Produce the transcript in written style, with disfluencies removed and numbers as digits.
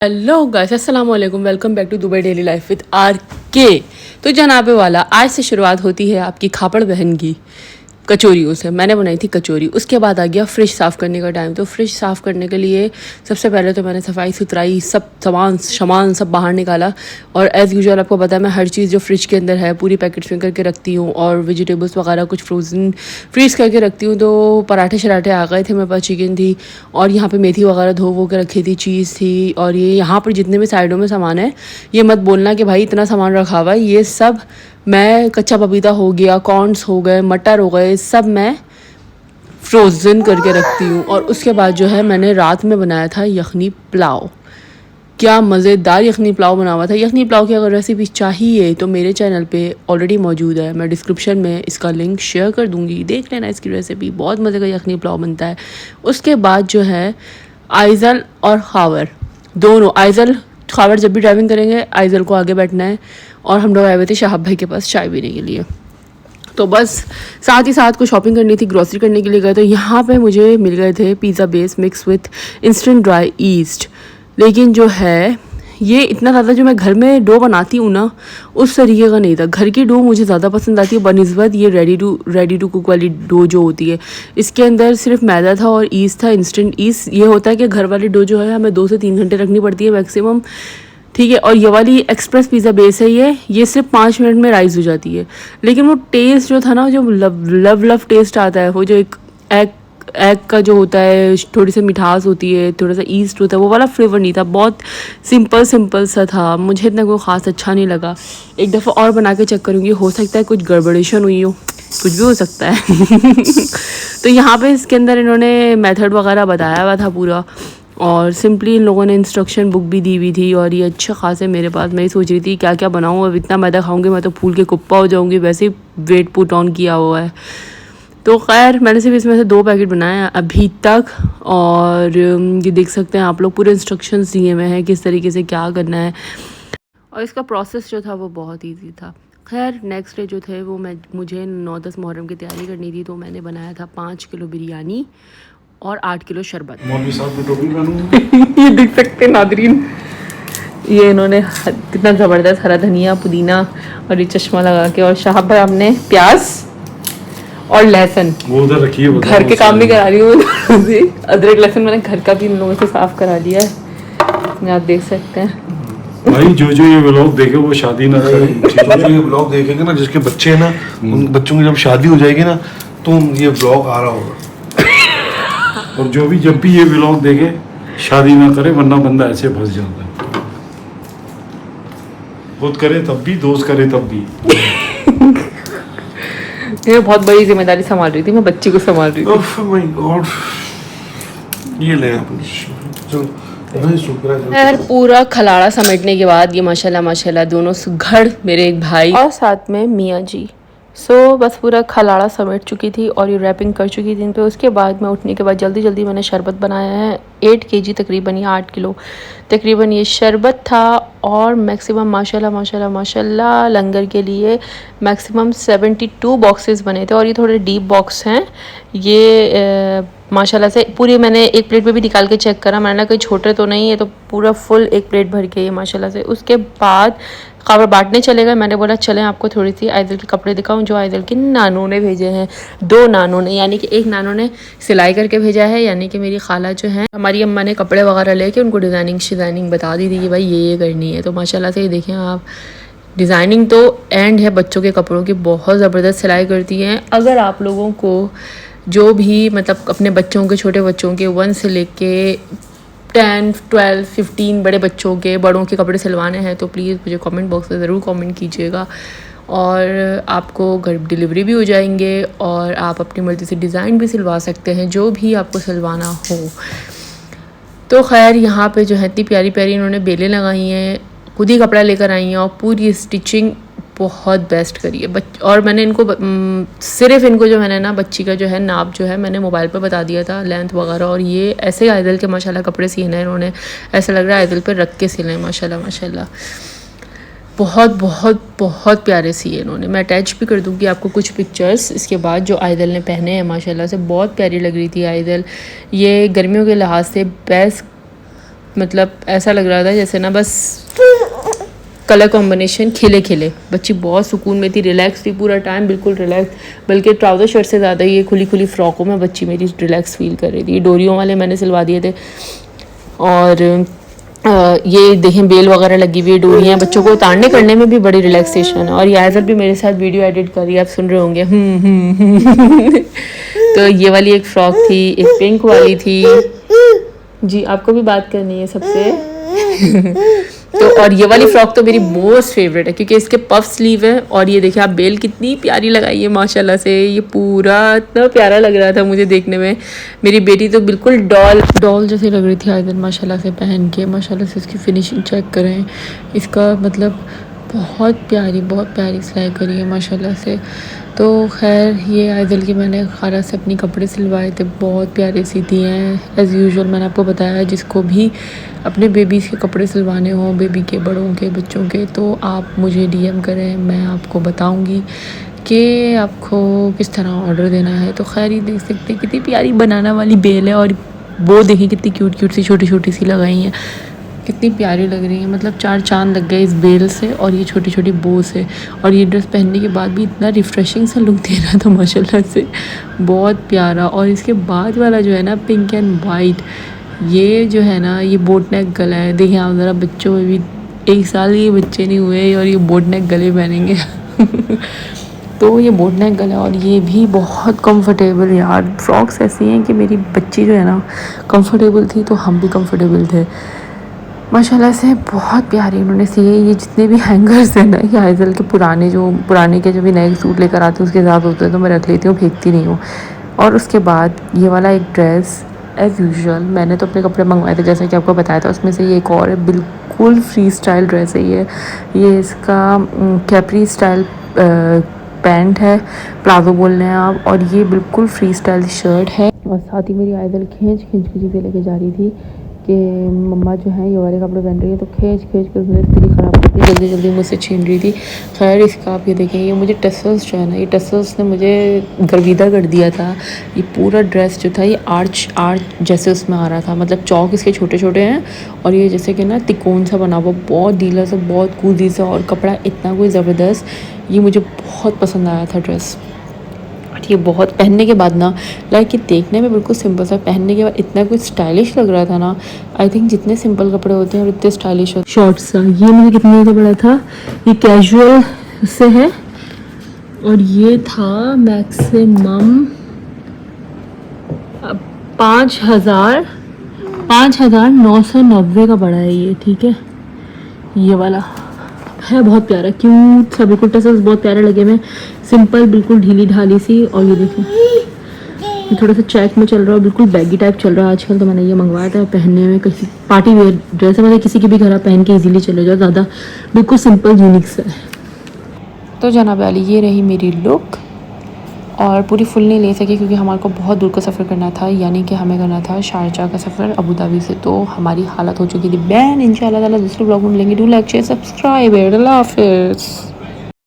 Hello guys, अस्सलाम वालेकुम। Welcome back to Dubai daily life with RK। तो जनाबे वाला, आज से शुरुआत होती है आपकी खापड़ बहन की कचौरियों से। मैंने बनाई थी कचौरी। उसके बाद आ गया फ्रिज साफ़ करने का टाइम। तो फ्रिज साफ़ करने के लिए सबसे पहले तो मैंने सफाई सुथराई सब सामान सब बाहर निकाला। और एज़ यूजुअल आपको पता है मैं हर चीज़ जो फ्रिज के अंदर है पूरी पैकेट्स में करके रखती हूँ, और वेजिटेबल्स वगैरह कुछ फ्रोज़न फ्रीज़ करके रखती हूँ। तो पराठे शराठे आ गए थे, मेरे पास चिकन थी और यहाँ पे मेथी वगैरह धो वो के रखी थी, चीज़ थी। और ये यहाँ पर जितने भी साइडों में सामान है, ये मत बोलना कि भाई इतना सामान रखा हुआ है। ये सब मैं कच्चा पपीता हो गया, कॉर्न्स हो गए, मटर हो गए, सब मैं फ्रोज़न करके रखती हूँ। और उसके बाद जो है मैंने रात में बनाया था यखनी पुलाव। क्या मज़ेदार यखनी पुलाव बना हुआ था। यखनी पुलाव की अगर रेसिपी चाहिए तो मेरे चैनल पे ऑलरेडी मौजूद है, मैं डिस्क्रिप्शन में इसका लिंक शेयर कर दूँगी, देख लेना इसकी रेसिपी। बहुत मज़े का यखनी पुलाव बनता है। उसके बाद जो है आइज़ल और खावर दोनों, आइज़ल खावर जब भी ड्राइविंग करेंगे आइज़ल को आगे बैठना है। और हम लोग आए हुए थे शाहब भाई के पास चाय पीने के लिए। तो बस साथ ही साथ कुछ शॉपिंग करनी थी, ग्रॉसरी करने के लिए गए। तो यहाँ पे मुझे मिल गए थे pizza base mix with instant dry east. लेकिन जो है ये इतना ज़्यादा जो मैं घर में डो बनाती हूँ ना उस तरीके का नहीं था। घर की डो मुझे ज़्यादा पसंद आती है बनिस्बत ये रेडी टू कुक वाली डो जो होती है। इसके अंदर सिर्फ मैदा था और ईस्ट था, इंस्टेंट ईस्ट। ये होता है कि घर वाली डो जो है हमें 2 से 3 घंटे रखनी पड़ती है मैक्सिमम, ठीक है। और ये वाली एक्सप्रेस पिज़्ज़ा बेस है, ये सिर्फ 5 मिनट में राइज़ हो जाती है। लेकिन वो टेस्ट जो था ना, जो लव टेस्ट आता है, वो जो एक एग का जो होता है, थोड़ी सी मिठास होती है, थोड़ा सा ईस्ट होता है, वो वाला फ्लेवर नहीं था। बहुत सिंपल सा था, मुझे इतना कोई ख़ास अच्छा नहीं लगा। एक दफ़ा और बना के चेक करूँगी, हो सकता है कुछ गड़बड़ेशन हुई हो, कुछ भी हो सकता है। तो यहाँ पे इसके अंदर इन्होंने मेथड वगैरह बताया हुआ था पूरा, और सिंपली इन लोगों ने इंस्ट्रक्शन बुक भी दी हुई थी। और ये अच्छे खासे मेरे पास, मैं ही सोच रही थी क्या क्या बनाऊँ। अब इतना मैदा खाऊंगी मैं तो फूल के कुप्पा हो जाऊंगी, वैसे ही वेट पुट ऑन किया हुआ है। तो खैर मैंने सिर्फ इसमें से 2 पैकेट बनाए हैं अभी तक। और ये देख सकते हैं आप लोग, पूरे इंस्ट्रक्शंस दिए हुए हैं किस तरीके से क्या करना है। और इसका प्रोसेस जो था वो बहुत ईजी था। खैर नेक्स्ट डे जो थे वो मुझे 9-10 मुहर्रम की तैयारी करनी थी। तो मैंने बनाया था 5 किलो बिरयानी और 8 किलो शरबत। मौलवी साहब की टोपी पहनूंगा। ये देख सकते हैं नादरीन, ये इन्होंने कितना ज़बरदस्त हरा धनिया पुदीना और ये चश्मा लगा के, और शाहब भाई आपने प्याज और लहसुन वो उधर रखी है, घर के काम भी करा रही हूँ। अदरक लहसुन मैंने घर का भी इन लोगों से साफ़ करा लिया है, आप देख सकते हैं। भाई जो ये व्लॉग देखे वो शादी ना करे। जो ये व्लॉग देखेंगे ना, जिसके बच्चे हैं ना, उन बच्चों की जब शादी हो जाएगी ना तो ये व्लॉग आ रहा होगा। और जो भी जब भी ये व्लॉग देखे शादी ना करे, वरना बंदा ऐसे फंस जाता है। खुद करे तब भी, दोस्त करे तब भी। ये बहुत बड़ी जिम्मेदारी संभाल रही थी, मैं बच्ची को संभाल रही थी। ओह माय गॉड, ये ले आप चलो। यार पूरा खलाड़ा समेटने के बाद ये माशाल्लाह दोनों सुघड़ मेरे एक भाई और साथ में मियाँ जी, बस पूरा खलाड़ा समेट चुकी थी और ये रैपिंग कर चुकी थी इन पे। उसके बाद मैं उठने के बाद जल्दी मैंने शरबत बनाया है 8 kg तकरीबन, या 8 किलो तकरीबन ये शरबत था। और मैक्सिमम माशाल्लाह लंगर के लिए मैक्सिमम 72 बॉक्सेस बने थे। और ये थोड़े डीप बॉक्स हैं ये, माशाल्लाह से पूरी मैंने एक प्लेट में भी निकाल के चेक करा, मैंने कोई छोटे तो नहीं है, तो पूरा फुल एक प्लेट भर के ये माशाल्लाह से। उसके बाद खबर बांटने चले गए। मैंने बोला चलें आपको थोड़ी सी आइज़ल के कपड़े दिखाऊं जो आइज़ल की नानों ने भेजे हैं। 2 नानों ने, यानी कि एक नानों ने सिलाई करके भेजा है, यानी कि मेरी खाला जो है, हमारी अम्मा ने कपड़े वगैरह लेके उनको डिज़ाइनिंग बता दी थी कि भाई ये करनी है। तो माशाल्लाह से ये देखें आप, डिज़ाइनिंग तो एंड है बच्चों के कपड़ों की, बहुत ज़बरदस्त सिलाई करती हैं। अगर आप लोगों को जो भी मतलब अपने बच्चों के, छोटे बच्चों के 1 से लेके 10, 12, 15 बड़े बच्चों के, बड़ों के कपड़े सिलवाने हैं तो प्लीज़ मुझे कमेंट बॉक्स में ज़रूर कमेंट कीजिएगा। और आपको घर डिलीवरी भी हो जाएंगे और आप अपनी मर्ज़ी से डिज़ाइन भी सिलवा सकते हैं, जो भी आपको सिलवाना हो। तो खैर यहाँ पे जो है इतनी प्यारी प्यारी इन्होंने बेलें लगाई हैं, खुद ही कपड़ा लेकर आई हैं और पूरी स्टिचिंग बहुत बेस्ट करी है। और मैंने इनको सिर्फ इनको जो मैंने ना बच्ची का जो है नाप जो है मैंने मोबाइल पर बता दिया था, लेंथ वगैरह। और ये ऐसे आइज़ल के माशाल्लाह कपड़े सीने हैं इन्होंने, ऐसा लग रहा है आइज़ल पर रख के सिले हैं माशाल्लाह। बहुत प्यारे सिए इन्होंने। मैं अटैच भी कर दूँगी आपको कुछ पिक्चर्स इसके बाद जो आइज़ल ने पहने हैं। माशाल्लाह से बहुत प्यारी लग रही थी आइज़ल। ये गर्मियों के लिहाज से बेस्ट मतलब ऐसा लग रहा था जैसे ना बस कलर कॉम्बिनेशन खिले खिले। बच्ची बहुत सुकून में थी, रिलैक्स थी पूरा टाइम, बिल्कुल रिलैक्स। बल्कि ट्राउज़र शर्ट से ज़्यादा ये खुली खुली फ्रॉकों में बच्ची मेरी रिलैक्स फील कर रही थी। ये डोरियों वाले मैंने सिलवा दिए थे और ये देखें बेल वगैरह लगी हुई है, डोरियाँ बच्चों को उतारने करने में भी बड़ी रिलैक्सेशन है। और याजर भी मेरे साथ वीडियो एडिट कर रही है, आप सुन रहे होंगे। तो ये वाली एक फ़्रॉक थी, एक पिंक वाली थी। जी आपको भी बात करनी है सबसे। तो और ये वाली फ्रॉक तो मेरी मोस्ट फेवरेट है क्योंकि इसके पफ स्लीव है और ये देखिए आप बेल कितनी प्यारी लगाई है माशाल्लाह से। ये पूरा इतना प्यारा लग रहा था मुझे देखने में। मेरी बेटी तो बिल्कुल डॉल जैसी लग रही थी आयदन माशाल्लाह से पहन के। माशाल्लाह से इसकी फिनिशिंग चेक करें, इसका मतलब बहुत प्यारी सिलाई करी है माशाल्लाह से। तो खैर ये आइदल की मैंने खाला से अपनी कपड़े सिलवाए थे, बहुत प्यारे सी दिए हैं एज़ यूजुअल। मैंने आपको बताया जिसको भी अपने बेबीज़ के कपड़े सिलवाने हों, बेबी के, बड़ों के, बच्चों के, तो आप मुझे डीएम करें, मैं आपको बताऊंगी कि आपको किस तरह ऑर्डर देना है। तो खैर ये देख सकते हैं कितनी प्यारी बनाना वाली बेल है और वो देखिए कितनी क्यूट सी छोटी सी लगाई हैं, कितनी प्यारी लग रही है। मतलब 4 चांद लग गए इस बेल से और ये छोटी बो से। और ये ड्रेस पहनने के बाद भी इतना रिफ़्रेशिंग सा लुक दे रहा था माशाल्लाह से, बहुत प्यारा। और इसके बाद वाला जो है ना पिंक एंड वाइट, ये जो है ना ये बोट नेक गला है। देखिए आप ज़रा, बच्चों में भी 1 साल के बच्चे नहीं हुए और ये बोट नेक गले पहनेंगे। तो ये बोट नेक गला और ये भी बहुत कंफर्टेबल। यार फ्रॉक्स ऐसी हैं कि मेरी बच्ची जो है ना कंफर्टेबल थी तो हम भी कंफर्टेबल थे माशाल्लाह से। बहुत प्यारे उन्होंने सिए। ये जितने भी हैंगर्स हैं ना, ये आइजल के पुराने के जो भी नए सूट लेकर आते हैं उसके साथ होते हैं तो मैं रख लेती हूँ, फेंकती नहीं हूँ। और उसके बाद ये वाला एक ड्रेस एज़ यूजुअल मैंने तो अपने कपड़े मंगवाए थे जैसे कि आपको बताया था, उसमें से ये एक और है, बिल्कुल फ्री स्टाइल ड्रेस है ये इसका कैप्री स्टाइल पैंट है, प्लाजो बोल रहे हैं आप, और ये बिल्कुल फ्री स्टाइल शर्ट है। और साथ ही मेरी आइदल खींच के चीज़ें लेके जा रही थी कि मम्मा जो है ये वाले कपड़े पहन रही है, तो खींच के उसने इतनी ख़राब करती, जल्दी मुझसे छीन रही थी। खैर इसका आप ये देखें, ये मुझे टसल्स जो है ना, ये टसल्स ने मुझे गर्विदा कर दिया था। ये पूरा ड्रेस जो था ये आर्च जैसे उसमें आ रहा था, मतलब चौक इसके छोटे हैं और ये जैसे कि ना तिकोन सा बना हुआ, बहुत ढीला सा, बहुत कूदी सा, और कपड़ा इतना कोई ज़बरदस्त। ये मुझे बहुत पसंद आया था ड्रेस। ये बहुत पहनने के बाद ना लाइक ये देखने में बिल्कुल सिंपल सा, पहनने के बाद इतना कुछ स्टाइलिश लग रहा था ना। आई थिंक जितने सिंपल कपड़े होते हैं और इतने स्टाइलिश होते हैं। शॉर्ट सा ये मुझे कितने का पड़ा था, ये कैजुअल से है और ये था मैक्सिमम 5,990 का पड़ा है ये, ठीक है। ये वाला है बहुत प्यारा, क्यूट सा, बिल्कुल टसल्स बहुत प्यारे लगे हुए, सिंपल बिल्कुल ढीली ढाली सी। और ये देखें ये थोड़ा सा चेक में चल रहा है, बिल्कुल बैगी टाइप चल रहा है आजकल। तो मैंने ये मंगवाया था पहनने में, किसी पार्टी वेयर ड्रेस है, मतलब किसी के भी घर आप पहन के इजीली चले जाओ, ज़्यादा बिल्कुल सिंपल यूनिक सा है। तो जनाब वाली ये रही मेरी लुक, और पूरी फुल नहीं ले सकी क्योंकि हमारे को बहुत दूर का सफ़र करना था, यानी कि हमें करना था शारजाह का सफ़र अबू धाबी से। तो हमारी हालत हो चुकी थी बैन। इंशाल्लाह ताला दूसरे ब्लॉग में मिलेंगे। Do like share subscribe. अल्लाह हाफ़िज़।